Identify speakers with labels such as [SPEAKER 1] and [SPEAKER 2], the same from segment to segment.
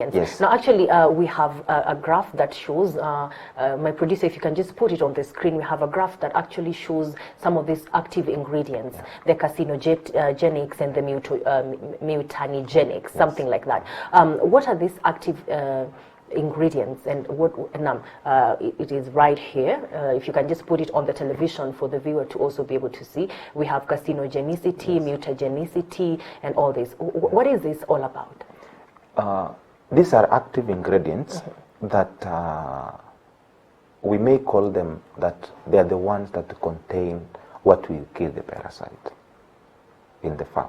[SPEAKER 1] Yes. Now, actually, we have a graph that shows, my producer, if you can just put it on the screen, we have a graph that actually shows some of these active ingredients, the carcinogenics and the mutagenics, something like that. What are these active ingredients, and what it is right here. If you can just put it on the television for the viewer to also be able to see. We have carcinogenicity, mutagenicity, and all this. What is this all about?
[SPEAKER 2] These are active ingredients that we may call them that they are the ones that contain what will kill the parasite in the farm.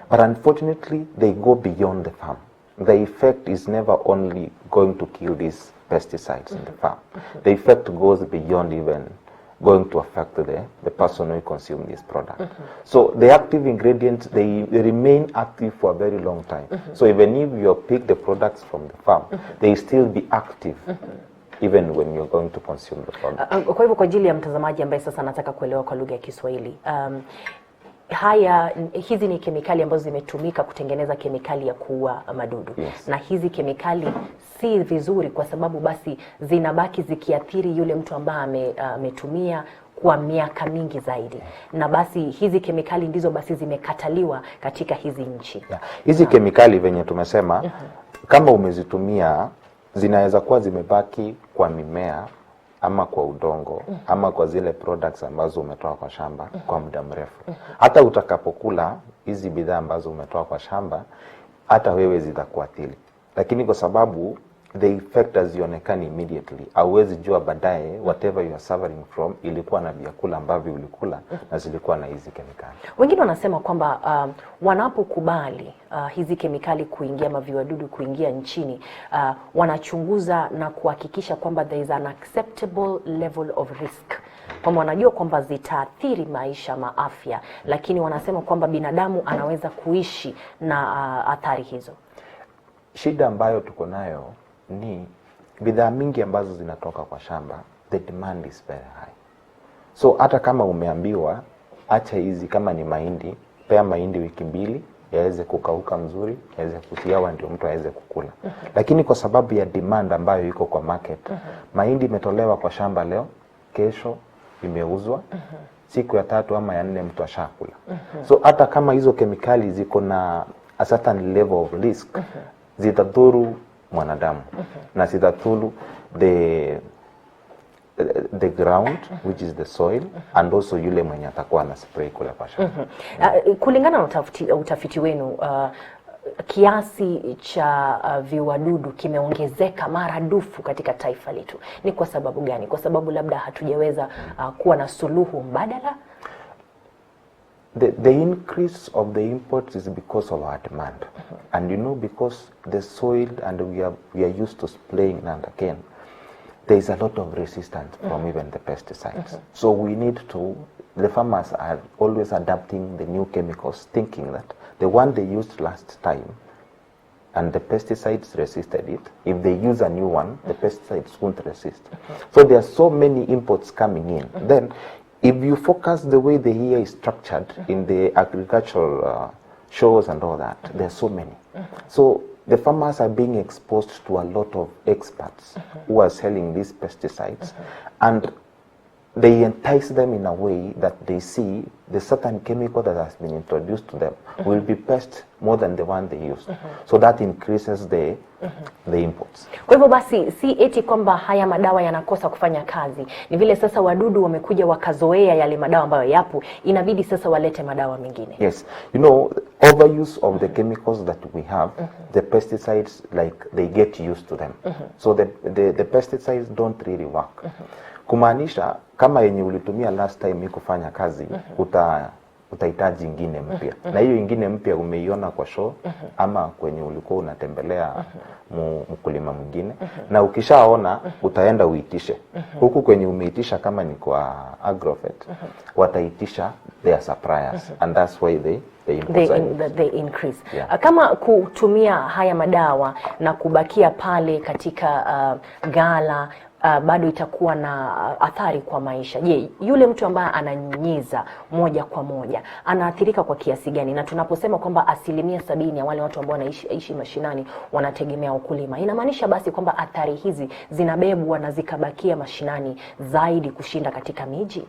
[SPEAKER 2] But unfortunately, they go beyond the farm. The effect is never only going to kill these pesticides in the farm. The effect goes beyond even going to affect the person who consumes this product. So the active ingredients, they remain active for a very long time. So even if you pick the products from the farm, they still be active even when you're going to consume the product.
[SPEAKER 1] Kwa hivyo kwa ajili ya mtazamaji ambaye sasa anataka kuelewa kwa lugha ya Kiswahili, hizi ni kemikali ambazo zimetumika kutengeneza kemikali ya kuua madudu. Na hizi kemikali si vizuri kwa sababu basi zinabaki zikiathiri yule mtu ambaye ametumia kwa miaka mingi zaidi. Na basi hizi kemikali ndizo basi zimekataliwa katika hizi nchi.
[SPEAKER 2] Hizi kemikali venye tumesema, kama umezitumia, zinaweza kuwa zimebaki kwa mimea ama kwa udongo, ama kwa zile products ambazo umetoa kwa shamba kwa muda mrefu. Hata utakapokula hizi bidhaa ambazo umetoa kwa shamba, hata wewe zitakuathiri. Lakini kwa sababu the effect hazionekani immediately, hauwezi jua baadaye whatever you are suffering from ilikuwa na vyakula ambavyo ulikula na zilikuwa na hizi kemikali.
[SPEAKER 1] Wengine wanasema kwamba wanapokubali hizi kemikali kuingia, maviwadudu kuingia nchini, wanachunguza na kuhakikisha kwamba there is an acceptable level of risk. Kwamba wanajua kwamba zitaathiri maisha, maafya, lakini wanasema kwamba binadamu anaweza kuishi na athari hizo.
[SPEAKER 2] Shida ambayo tuko nayo ni bidhaa mingi ambazo zinatoka kwa shamba, the demand is very high. So hata kama umeambiwa acha hizi, kama ni mahindi, pea mahindi wiki 2 yaweze kukauka mzuri, yaweze kutiawa ndio mtu aweze kukula. Lakini kwa sababu ya demand ambayo iko kwa market, mahindi imetolewa kwa shamba leo, kesho imeuzwa, siku ya 3 ama ya 4 mtu ashakula. So hata kama hizo kemikali ziko na a certain level of risk, zitadhuru mwanadamu na zitadhuru the ground, which is the soil, and also yule mwenye atakuwa na spray kule kwa shamba.
[SPEAKER 1] Kulingana na utafiti wenu, kiasi cha viwadudu kimeongezeka maradufu katika taifa letu. Ni kwa sababu gani? Kwa sababu labda hatujaweza kuwa na suluhu mbadala?
[SPEAKER 2] The increase of the imports is because of our demand. And you know, because the soil and we are used to spraying, and again, there is a lot of resistance from even the pesticides. So we need to, the farmers are always adapting the new chemicals, thinking that the one they used last time and the pesticides resisted it, if they use a new one, the pesticides won't resist. So there are so many imports coming in. Then if you focus the way the year is structured in the agricultural shows and all that, there are so many. So the farmers are being exposed to a lot of experts who are selling these pesticides, and they entice them in a way that they see the certain chemical that has been introduced to them will be best more than the one they used. So that increases the imports.
[SPEAKER 1] Kwa hivyo basi si eti kwamba haya madawa yanakosa kufanya kazi. Ni vile sasa wadudu wamekuja wakazoea yale madawa ambayo yapo, inabidi sasa walete madawa mengine.
[SPEAKER 2] Yes. You know, overuse of the chemicals that we have, the pesticides, like they get used to them. So the pesticides don't really work. Kumaanisha kama yenye ulitumia last time kufanya kazi, utahitaji ingine mpya. Na hiyo ingine mpya umeiona kwa show ama kwenye ulikuwa unatembelea mkulima mwingine, na ukishaona utaenda uitishe. Huku kwenye umeitisha kama ni kwa Agrovet, wataitisha their suppliers, and that's why they
[SPEAKER 1] increase. Kama kutumia haya madawa na kubakia pale katika gala, bado itakuwa na athari kwa maisha. Je, yule mtu ambaye ananyunyiza moja kwa moja anaathirika kwa kiasi gani? Na tunaposema kwamba 70% ya wale watu ambao wanaishi mashinani wanategemea ukulima, inamaanisha basi kwamba athari hizi zinabebwa na zikabakia mashinani zaidi kushinda katika miji?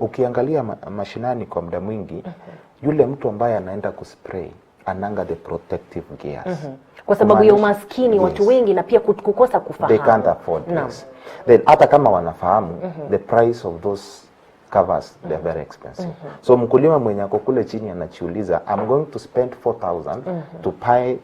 [SPEAKER 2] Ukiangalia mashinani kwa muda mwingi, yule mtu ambaye anaenda kuspray ananga the protective gears.
[SPEAKER 1] Kwa sababu ya umaskini, watu wengi na pia kukosa kufahamu.
[SPEAKER 2] They can't afford this. Then hata kama wanafahamu, the price of those covers, they're very expensive. So mkulima mwenye ako kule chini anajiuliza, I'm going to spend 4,000 to buy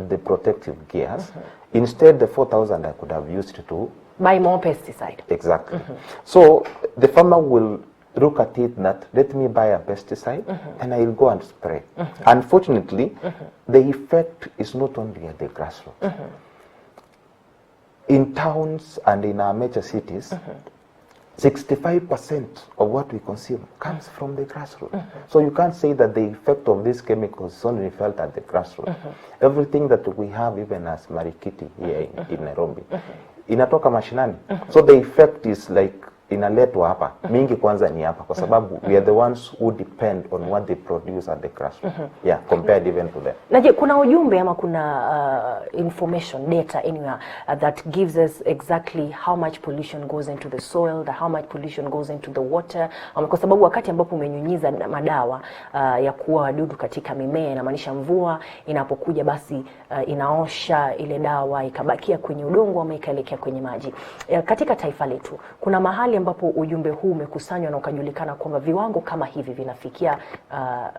[SPEAKER 2] the protective gears. Instead, the 4,000 I could have used to
[SPEAKER 1] buy more pesticide.
[SPEAKER 2] Exactly. So the farmer will look at it that, let me buy a pesticide and I'll go and spray. Unfortunately, the effect is not only at the grassroots. In towns and in our major cities, 65% of what we consume comes from the grassroots. So you can't say that the effect of these chemicals is only felt at the grassroots. Everything that we have, even as Marikiti here in Nairobi, inatoka mashinani. So the effect is like inaletwa hapa. Mingi kwanza ni hapa kwa sababu we are the ones who depend on what they produce at the grassroots. Yeah, compared even to them.
[SPEAKER 1] Na je, kuna ujumbe ama kuna information, data anywhere that gives us exactly how much pollution goes into the soil, how much pollution goes into the water? Kwa sababu wakati ambapo umenyunyiza madawa ya kuua wadudu katika mimea, inamaanisha mvua inapokuja basi inaosha ile dawa ikabakia kwenye udongo ama ikaelekea kwenye maji. Katika taifa letu kuna mahali ambapo ujumbe huu umekusanywa na ukajulikana kwamba viwango kama hivi vinafikia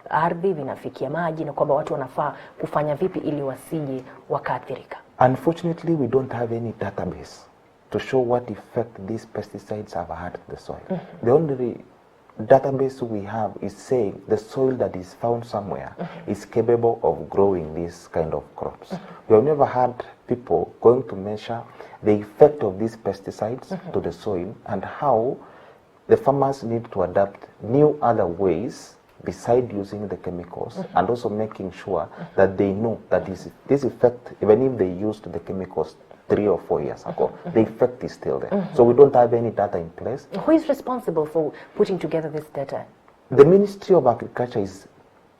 [SPEAKER 1] ardhi, vinafikia maji, na kwamba watu wanafaa kufanya vipi ili wasije wakaathirika?
[SPEAKER 2] Unfortunately, we don't have any database to show what effect these pesticides have had to the soil. The only database we have is saying the soil that is found somewhere is capable of growing this kind of crops. We have never had people going to measure the effect of these pesticides to the soil and how the farmers need to adapt new other ways beside using the chemicals, and also making sure that they know that this effect, even if they used the chemicals 3 or 4 years ago, the effect is still there. So we don't have any data in place.
[SPEAKER 1] Who is responsible for putting together this data?
[SPEAKER 2] The Ministry of Agriculture is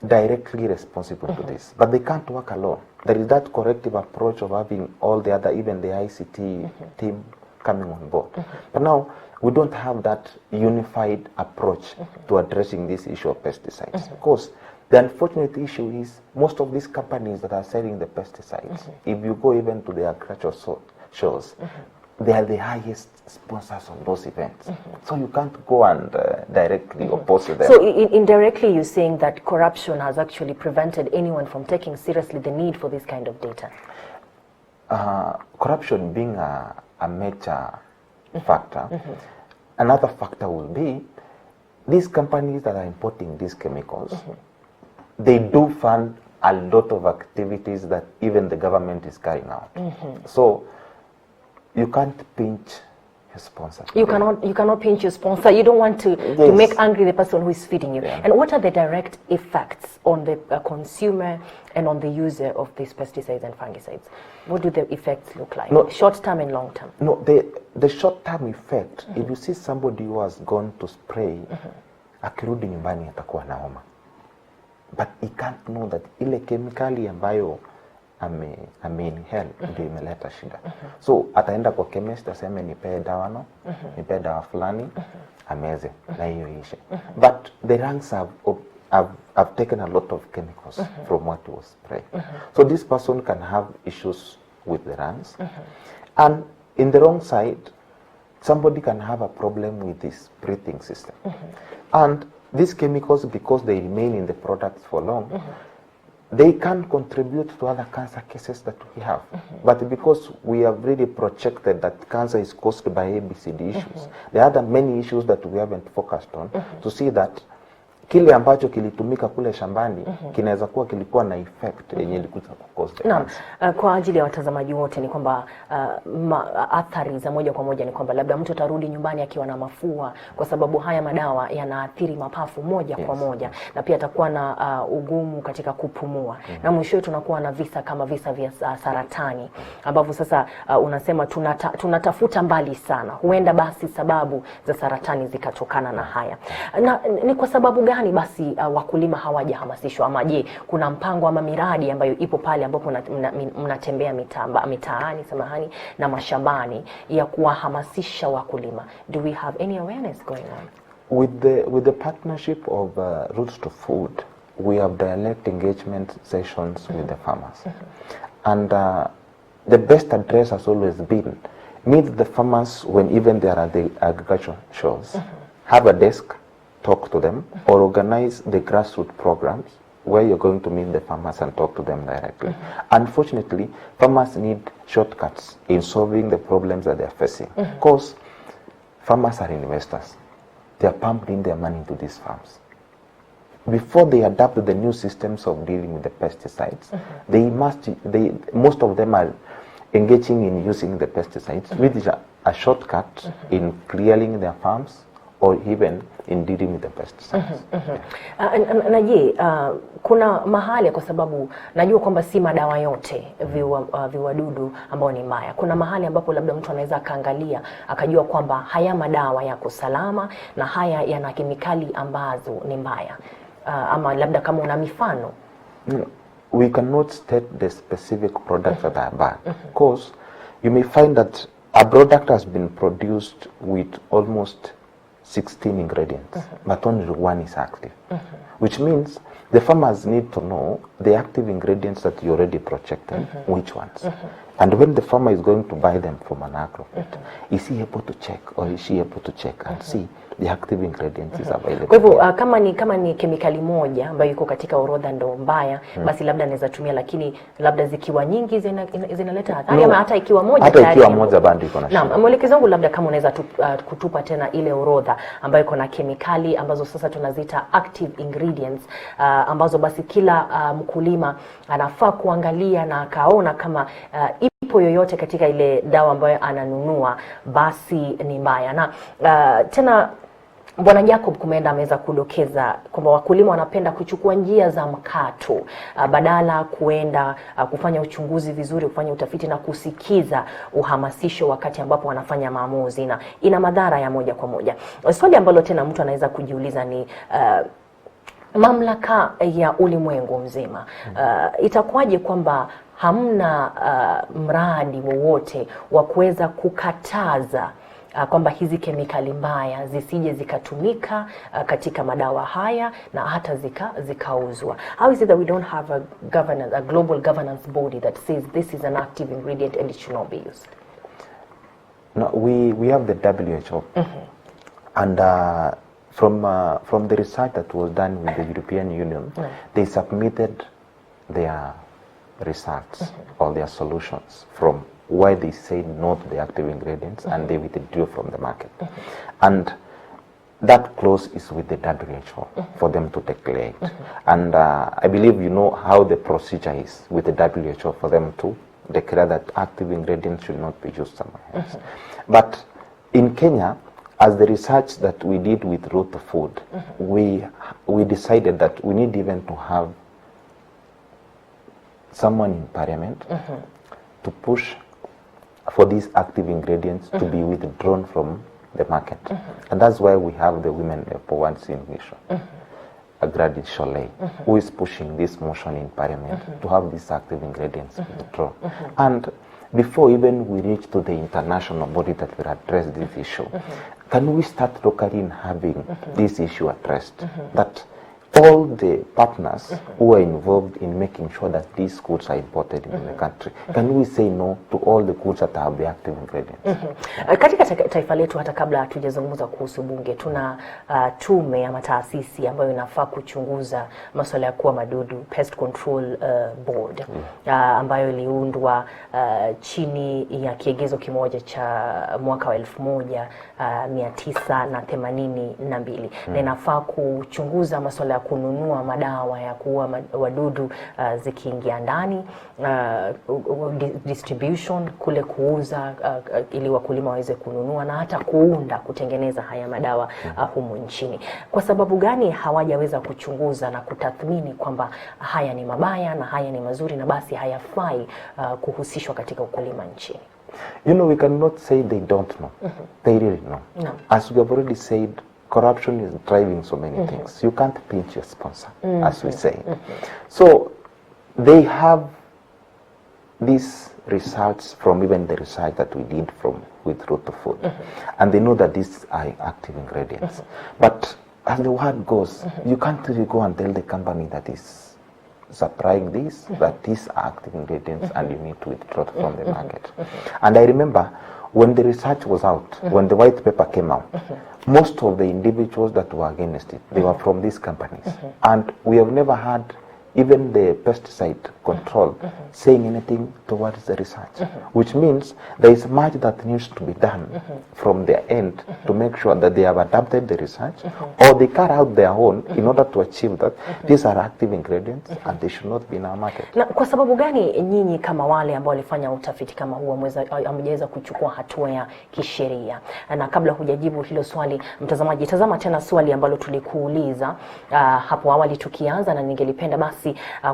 [SPEAKER 2] directly responsible to this, but they can't work alone. There is that corrective approach of having all the other, even the ICT team coming on board. But now, we don't have that unified approach to addressing this issue of pesticides. Of course, the unfortunate issue is most of these companies that are selling the pesticides, if you go even to the agricultural shows, they are the highest sponsors of those events. So you can't go and directly oppose them.
[SPEAKER 1] So indirectly you're saying that corruption has actually prevented anyone from taking seriously the need for this kind of data?
[SPEAKER 2] Corruption being a major factor. Another factor will be these companies that are importing these chemicals, they do fund a lot of activities that even the government is carrying out. So you can't pinch your sponsor.
[SPEAKER 1] You cannot pinch your sponsor. You don't want to make angry the person who is feeding you. And what are the direct effects on the consumer and on the user of these pesticides and fungicides? What do the effects look like? No, short term and long term?
[SPEAKER 2] No, the short term effect, if you see somebody who has gone to spray, akirudi nyumbani atakuwa na homa. But he can't know that ile kemikali ambayo ame-inhale ndio imeleta shida. So ataenda kwa chemist aseme nipe dawa nipe dawa fulani, ameze na hiyo ishe. But the ranks have taken a lot of chemicals from what was sprayed. So this person can have issues with the ranks. And in the wrong side, somebody can have a problem with his breathing system. And these chemicals, because they remain in the products for long, they can contribute to other cancer cases that we have. But because we have really projected that cancer is caused by ABCD issues, there are many issues that we haven't focused on to see that kile ambacho kilitumika kule shambani kinaweza kuwa kilikuwa na effect yenye ilikuja kucause.
[SPEAKER 1] Naam, kwa ajili ya watazamaji wote ni kwamba athari za moja kwa moja ni kwamba labda mtu atarudi nyumbani akiwa na mafua kwa sababu haya madawa yanaathiri mapafu moja kwa moja, na pia atakuwa na ugumu katika kupumua, na mwishowe tunakuwa na visa kama visa vya saratani ambavyo sasa unasema tunatafuta mbali sana, huenda basi sababu za saratani zikatokana na haya. Na ni kwa sababu gani basi wakulima hawajahamasishwa, ama je, kuna mpango ama miradi ambayo ipo pale ambapo mnatembea mitaani na mashambani ya kuwahamasisha wakulima? Do we have any awareness going on?
[SPEAKER 2] With the partnership of Roots to Food, we have direct engagement sessions with the farmers. And the best address has always been meet the farmers when even they are at the agriculture shows. Have a desk, talk to them, or organize the grassroots programs where you're going to meet the farmers and talk to them directly. Unfortunately, farmers need shortcuts in solving the problems that they're facing. Because farmers are investors. They are pumping their money into these farms. Before they adapt the new systems of dealing with the pesticides, most of them are engaging in using the pesticides, which is a shortcut in clearing their farms or even in dealing with the pesticides.
[SPEAKER 1] Na je, kuna mahali, kwa sababu najua kwamba si madawa yote viwadudu ambao ni mbaya. Kuna mahali ambapo labda mtu anaweza akaangalia akajua kwamba haya madawa yako salama na haya yana kemikali ambazo ni mbaya, ama labda kama una mifano?
[SPEAKER 2] We cannot state the specific products that are bad, because you may find that a product has been produced with almost 16 ingredients, but only one is active, which means the farmers need to know the active ingredients that you already projected, which ones. And when the farmer is going to buy them from an agrovet, is he able to check, or is she able to check and see the active ingredients is available?
[SPEAKER 1] Kwa hivyo kama ni kemikali moja ambayo iko katika orodha ndo mbaya, basi labda naweza tumia, lakini labda zikiwa nyingi zinaleta hatari, ama hata ikiwa moja
[SPEAKER 2] hata ikiwa moja bado iko na shida.
[SPEAKER 1] Naam, mwelekezi wangu labda kama unaweza kutupa tena ile orodha ambayo iko na kemikali ambazo sasa tunaziita active ingredients, ambazo basi kila mkulima anafaa kuangalia na akaona kama ipo yoyote katika ile dawa ambayo ananunua basi ni mbaya. Na tena Bwana Jacob Kumenda ameweza kudokeza kwamba wakulima wanapenda kuchukua njia za mkato badala kuenda kufanya uchunguzi vizuri, kufanya utafiti na kusikiza uhamasisho wakati ambapo wanafanya maamuzi, na ina madhara ya moja kwa moja. Swali ambalo tena mtu anaweza kujiuliza ni mamlaka ya ulimwengu mzima, itakuwaje kwamba hamna mradi wowote wa kuweza kukataza kwamba hizi kemikali mbaya zisije zikatumika katika madawa haya na hata zikauzwa? How is it that we don't have a global governance body that says this is an active ingredient and it should not be used?
[SPEAKER 2] No, we have the WHO, and from the research that was done with the European Union, they submitted their results or their solutions from why they said no to the active ingredients, and they withdrew from the market. And that clause is with the WHO for them to declare it. And I believe you know how the procedure is with the WHO for them to declare that active ingredients should not be used somewhere else. But in Kenya, as the research that we did with Root to Food, we decided that we need even to have someone in parliament to push for these active ingredients to be withdrawn from the market. And that's why we have the women for once in mission, Agradi Sholei, who is pushing this motion in parliament to have these active ingredients withdrawn. And before even we reach to the international body that will address this issue, can we start locally in having this issue addressed? That all the partners who are involved in making sure that these goods are imported in the country. Can we say no to all the goods that have the active ingredients?
[SPEAKER 1] Katika taifa letu, hata kabla hatujazungumza kuhusu bunge, tuna tume ama taasisi ambayo inafaa kuchunguza masuala ya kuua madudu, Pest Control Board, ambayo iliundwa chini ya kiegezo kimoja cha mwaka wa 1982 na inafaa kuchunguza masuala ya kununua madawa ya kuua wadudu zikiingia ndani, distribution, kule kuuza ili wakulima waweze kununua, na hata kutengeneza haya madawa humu nchini. Kwa sababu gani hawajaweza kuchunguza na kutathmini kwamba haya ni mabaya na haya ni mazuri na basi hayafai kuhusishwa katika ukulima nchini?
[SPEAKER 2] You know, we cannot say they don't know. They really know.
[SPEAKER 1] No.
[SPEAKER 2] As we have already said, corruption is driving so many things. You can't pinch your sponsor, as we say. So they have these results from even the research that we did with Root to Food. And they know that these are active ingredients. But as the word goes, you can't really go and tell the company that is supplying this, that these are active ingredients and you need to withdraw from the market. And I remember when the research was out, when the white paper came out, most of the individuals that were against it, they were from these companies. And we have never had even the pesticide control saying anything towards the research, which means there is much that needs to be done from their end to make sure that they have adapted the research or they carry out their own in order to achieve that these are active ingredients and they should not be in our market.
[SPEAKER 1] Na kwa sababu gani nyinyi kama wale ambao walifanya utafiti kama huo hamjaweza kuchukua hatua ya kisheria? Na kabla hujajibu hilo swali, mtazamaji, tazama tena swali ambalo tulikuuliza hapo awali tukianza, na ningelipenda basi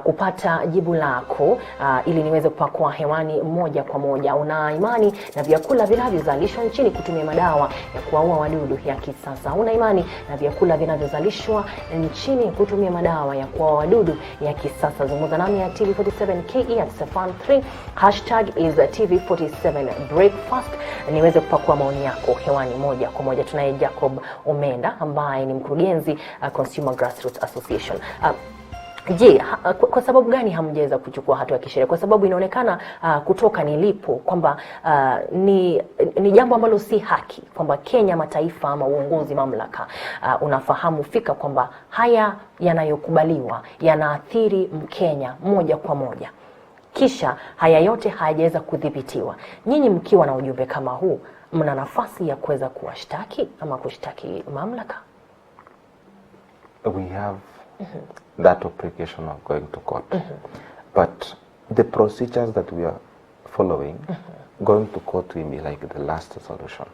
[SPEAKER 1] kupata jibu lako ili niweze kupakua hewani moja kwa moja. Una imani na vyakula vinavyozalishwa nchini kutumia madawa ya kuua wadudu ya kisasa? Una imani na vyakula vinavyozalishwa nchini kutumia madawa ya kuua wadudu ya kisasa? Zungumza nami ya TV47KE at #3 is TV47 breakfast niweze kupakua maoni yako hewani moja kwa moja. Tunaye Jacob Omenda ambaye ni mkurugenzi Consumer Grassroots Association. Je, kwa sababu gani hamjaweza kuchukua hatua ya kisheria? Kwa sababu inaonekana kutoka nilipo kwamba ni jambo ambalo si haki, kwamba Kenya mataifa ama uongozi mamlaka unafahamu fika kwamba haya yanayokubaliwa yanaathiri Mkenya moja kwa moja, kisha haya yote hayajaweza kudhibitiwa. Nyinyi mkiwa na ujumbe kama huu, mna nafasi ya kuweza kuwashtaki ama kushtaki mamlaka?
[SPEAKER 2] We have that obligation of going to court. But the procedures that we are following, going to court will be like the last solution.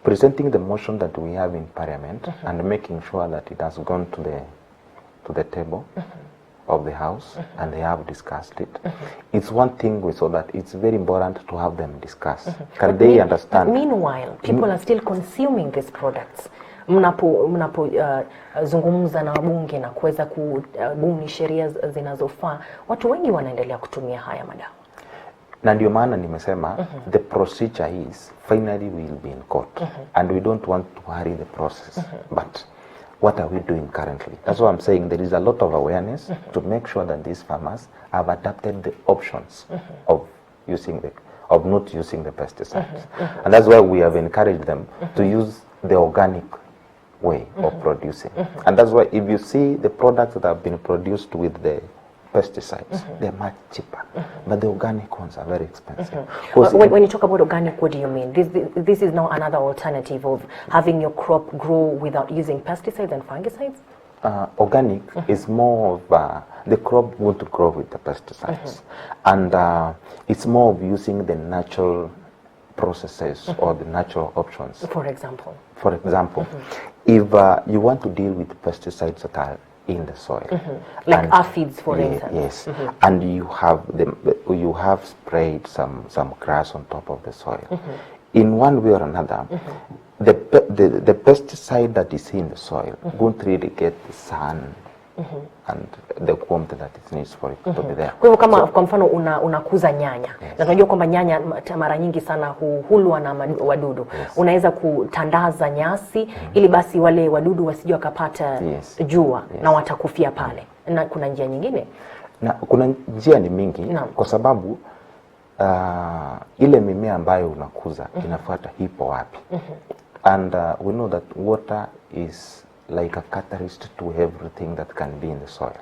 [SPEAKER 2] Presenting the motion that we have in Parliament and making sure that it has gone to the table of the House and they have discussed it. It's one thing we saw that it's very important to have them discuss. Can they understand?
[SPEAKER 1] Meanwhile, people are still consuming these products. Mnapo zungumza na wabunge na kuweza kubuni sheria zinazofaa, watu wengi wanaendelea kutumia haya madawa.
[SPEAKER 2] Na ndio maana nimesema the procedure is finally will be in court and we don't want to hurry the process. But what are we doing currently? That's why I'm saying there is a lot of awareness to make sure that these farmers have adapted the options of not using the pesticides. And that's why we have encouraged them to use the organic way of producing. And that's why if you see the products that have been produced with the pesticides, they're much cheaper. But the organic ones are very expensive.
[SPEAKER 1] When you talk about organic, what do you mean? This is now another alternative of having your crop grow without using pesticides and fungicides?
[SPEAKER 2] Organic is more of the crop won't grow with the pesticides. And it's more of using the natural processes or the natural options.
[SPEAKER 1] For example?
[SPEAKER 2] For example, if you want to deal with pesticides that are in the soil,
[SPEAKER 1] like aphids, for instance.
[SPEAKER 2] Yes, and you have sprayed some grass on top of the soil. In one way or another, the pesticide that is in the soil won't really get the sun and the warmth that it needs for it to be there.
[SPEAKER 1] Kwa hivyo kama kwa mfano unakuza nyanya, na tunajua kwamba nyanya mara nyingi sana hulwa na wadudu. Unaweza kutandaza nyasi ili basi wale wadudu wasije wakapata jua na watakufia pale. Na kuna njia nyingine?
[SPEAKER 2] Na kuna njia ni mingi kwa sababu ile mimea ambayo unakuza inafuata hipo wapi. And we know that water is like a catalyst to everything that can be in the soil.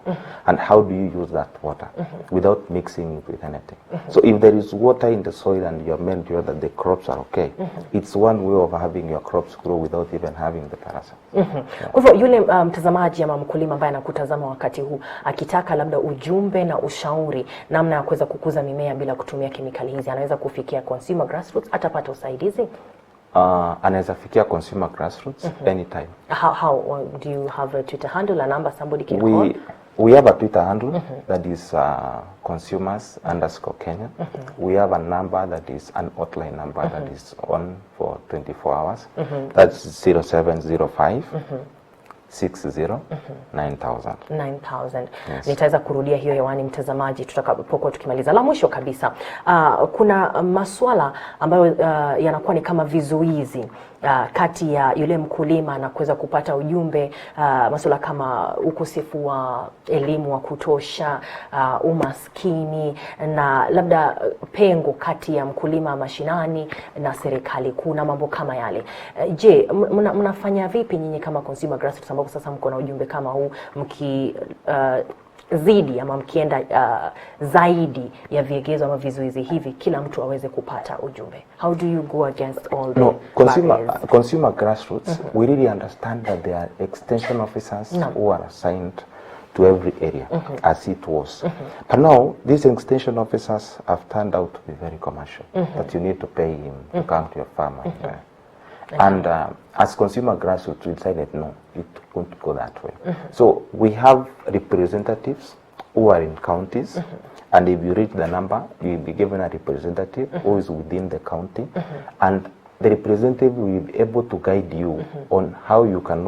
[SPEAKER 2] And how do you use that water without mixing it with anything? So if there is water in the soil and you have made sure that the crops are okay, it's one way of having your crops grow without even having the parasites.
[SPEAKER 1] Kwa hivyo yule mtazamaji ama mkulima ambaye anakutazama wakati huu akitaka labda ujumbe na ushauri namna ya kuweza kukuza mimea bila kutumia kemikali hizi, anaweza kufikia Consumer Grassroots, atapata usaidizi?
[SPEAKER 2] Anaweza fikia Consumer Grassroots anytime.
[SPEAKER 1] How do you have a Twitter handle, a number somebody can call?
[SPEAKER 2] We have a Twitter handle that is consumers_Kenya. We have a number that is an hotline number that is on for 24 hours. That's 0705 60 9000.
[SPEAKER 1] 9000. Nitaweza kurudia hiyo hewani mtazamaji tutakapokuwa tukimaliza. La mwisho kabisa, kuna masuala ambayo yanakuwa ni kama vizuizi kati ya yule mkulima na kuweza kupata ujumbe, masuala kama ukosefu wa elimu wa kutosha, umaskini na labda pengo kati ya mkulima mashinani na serikali kuu na mambo kama yale. Je, mnafanya vipi nyinyi kama Consumer Grassroots ambapo sasa mko na ujumbe kama huu, zidi ama mkienda zaidi ya vigezo ama vizuizi hivi kila mtu aweze kupata ujumbe? How do you go against all the
[SPEAKER 2] Consumer Grassroots, we really understand that there are extension officers who are assigned to every area as it was. But now these extension officers have turned out to be very commercial, that you need to pay him to come to your farm and as Consumer Grassroots we decided no, it won't go that way. So we have representatives who are in counties, and if you reach the number, you will be given a representative who is within the county, and the representative will be able to guide you on how you can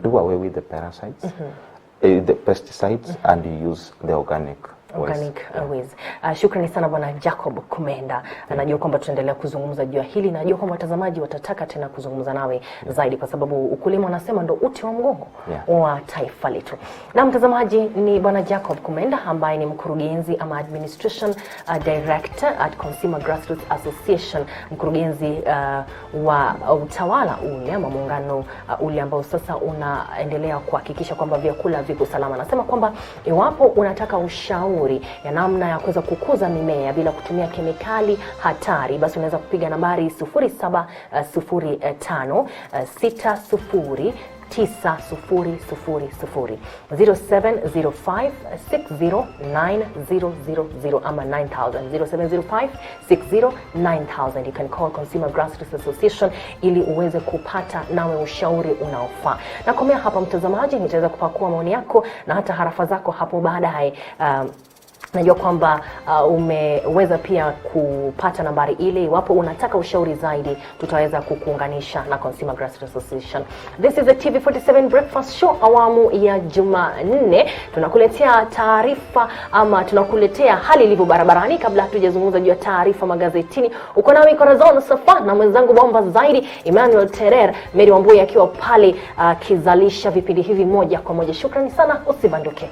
[SPEAKER 2] do away with the parasites, the pesticides, and you use the organic
[SPEAKER 1] ways. Shukrani sana Bwana Jacob Kumenda. Najua kwamba tutaendelea kuzungumza juu ya hili, na najua kwamba watazamaji watataka tena kuzungumza nawe zaidi, kwa sababu ukulima wanasema ndo uti wa mgongo wa taifa letu. Na mtazamaji, ni Bwana Jacob Kumenda ambaye ni mkurugenzi ama administration director at Consumer Grassroots Association, mkurugenzi wa utawala ule ama muungano ule ambao sasa unaendelea kuhakikisha kwamba vyakula viko salama. Anasema kwamba iwapo unataka ushauri ya namna ya kuweza kukuza mimea bila kutumia kemikali hatari, basi unaweza kupiga nambari 0705 60 9000 0705 609000 ama 9000 0705 609000. You can call Consumer Grassroots Association ili uweze kupata nawe ushauri unaofaa. Na komea hapa mtazamaji, nitaweza kupakua maoni yako na hata harafa zako hapo baadaye. Najua kwamba umeweza pia kupata nambari ile. Iwapo unataka ushauri zaidi, tutaweza kukuunganisha na Consumer Grassroots Association. This is the TV47 Breakfast Show awamu ya Jumanne. Tunakuletea taarifa ama tunakuletea hali ilivyo barabarani kabla hatujazungumza juu ya taarifa magazetini. Uko nami Corazon Safa na mwenzangu bomba zaidi Emmanuel Terer, Mary Wambui akiwa pale kizalisha vipindi hivi moja kwa moja. Shukrani sana, usibanduke.